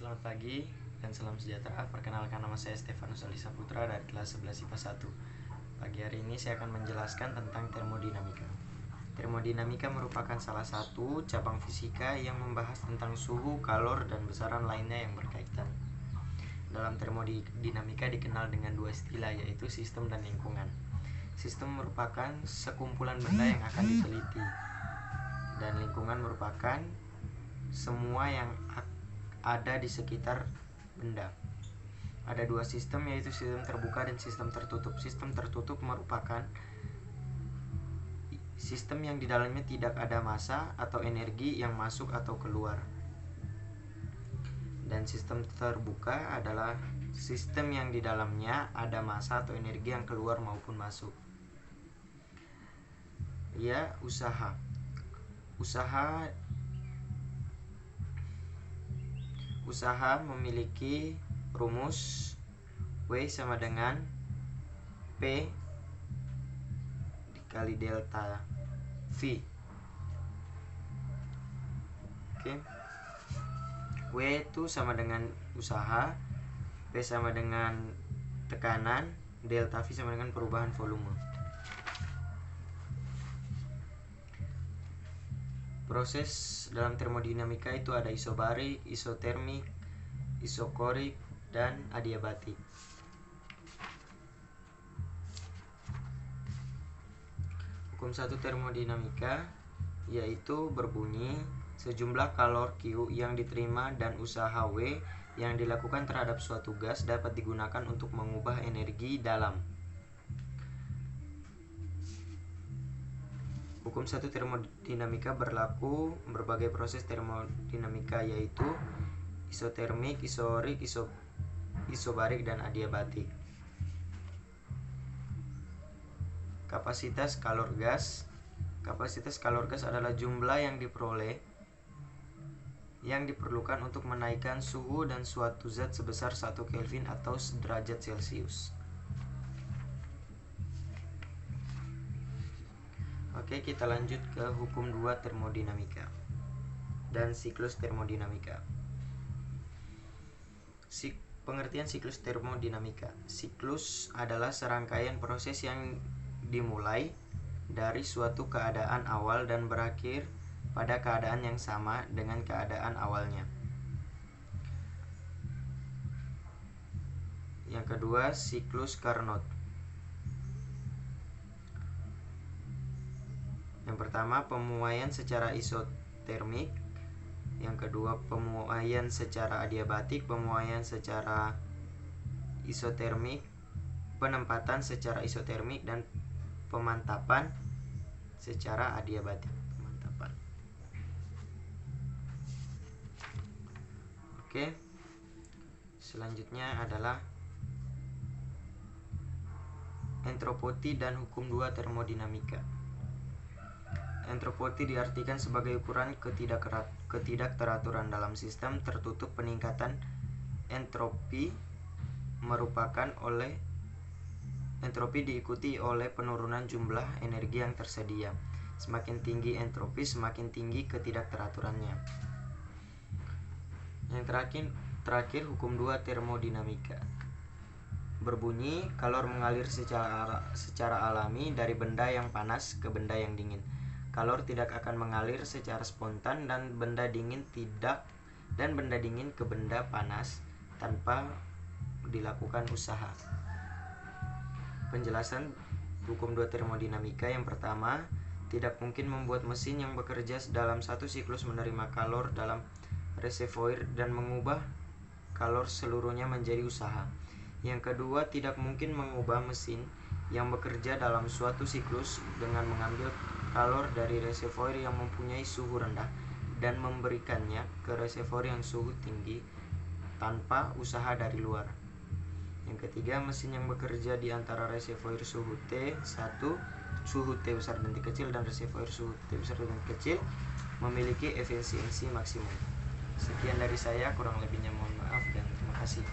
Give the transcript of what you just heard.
Selamat pagi dan salam sejahtera. Perkenalkan, nama saya Stefanus Alisa Putra dari kelas 11 IPA 1. Pagi hari ini saya akan menjelaskan tentang termodinamika. Termodinamika merupakan salah satu cabang fisika yang membahas tentang suhu, kalor, dan besaran lainnya yang berkaitan. Dalam termodinamika dikenal dengan dua istilah, yaitu sistem dan lingkungan. Sistem merupakan sekumpulan benda yang akan diteliti, dan lingkungan merupakan semua yang ada di sekitar benda. Ada dua sistem, yaitu sistem terbuka dan sistem tertutup. Sistem tertutup merupakan sistem yang di dalamnya tidak ada massa atau energi yang masuk atau keluar. Dan sistem terbuka adalah sistem yang di dalamnya ada massa atau energi yang keluar maupun masuk. Ya, usaha memiliki rumus W sama dengan P dikali delta V. Oke. W itu sama dengan usaha, P sama dengan tekanan, delta V sama dengan perubahan volume. Proses dalam termodinamika itu ada isobarik, isotermik, isokorik, dan adiabatik. Hukum 1 termodinamika yaitu berbunyi sejumlah kalor Q yang diterima dan usaha W yang dilakukan terhadap suatu gas dapat digunakan untuk mengubah energi dalam. Hukum 1 termodinamika berlaku berbagai proses termodinamika, yaitu isotermik, isorik, isobarik, dan adiabatik. Kapasitas kalor gas. Kapasitas kalor gas adalah jumlah yang diperoleh yang diperlukan untuk menaikkan suhu dan suatu zat sebesar 1 Kelvin atau derajat Celcius. Oke, kita lanjut ke hukum 2 termodinamika dan siklus termodinamika. Pengertian siklus termodinamika. Siklus adalah serangkaian proses yang dimulai dari suatu keadaan awal dan berakhir pada keadaan yang sama dengan keadaan awalnya. Yang kedua, siklus Carnot. Yang pertama, pemuaian secara isotermik. Yang kedua, pemuaian secara adiabatik, pemuaian secara isotermik, penempatan secara isotermik, dan pemantapan secara adiabatik. Oke. Selanjutnya adalah entropoti dan hukum 2 termodinamika. Entropoti diartikan sebagai ukuran ketidakteraturan dalam sistem tertutup. Peningkatan entropi diikuti oleh penurunan jumlah energi yang tersedia. Semakin tinggi entropi, semakin tinggi ketidakteraturannya. Yang terakhir hukum 2 termodinamika berbunyi kalor mengalir secara alami dari benda yang panas ke benda yang dingin. Kalor tidak akan mengalir secara spontan dan benda dingin ke benda panas tanpa dilakukan usaha. Penjelasan hukum 2 termodinamika. Yang pertama, tidak mungkin membuat mesin yang bekerja dalam satu siklus menerima kalor dalam reservoir dan mengubah kalor seluruhnya menjadi usaha. Yang kedua, tidak mungkin mengubah mesin yang bekerja dalam suatu siklus dengan mengambil kalor dari reservoir yang mempunyai suhu rendah dan memberikannya ke reservoir yang suhu tinggi tanpa usaha dari luar. Yang ketiga, mesin yang bekerja di antara reservoir suhu T1, suhu T besar dan T kecil, dan reservoir suhu T besar dan T kecil memiliki efisiensi maksimum. Sekian dari saya, kurang lebihnya mohon maaf dan terima kasih.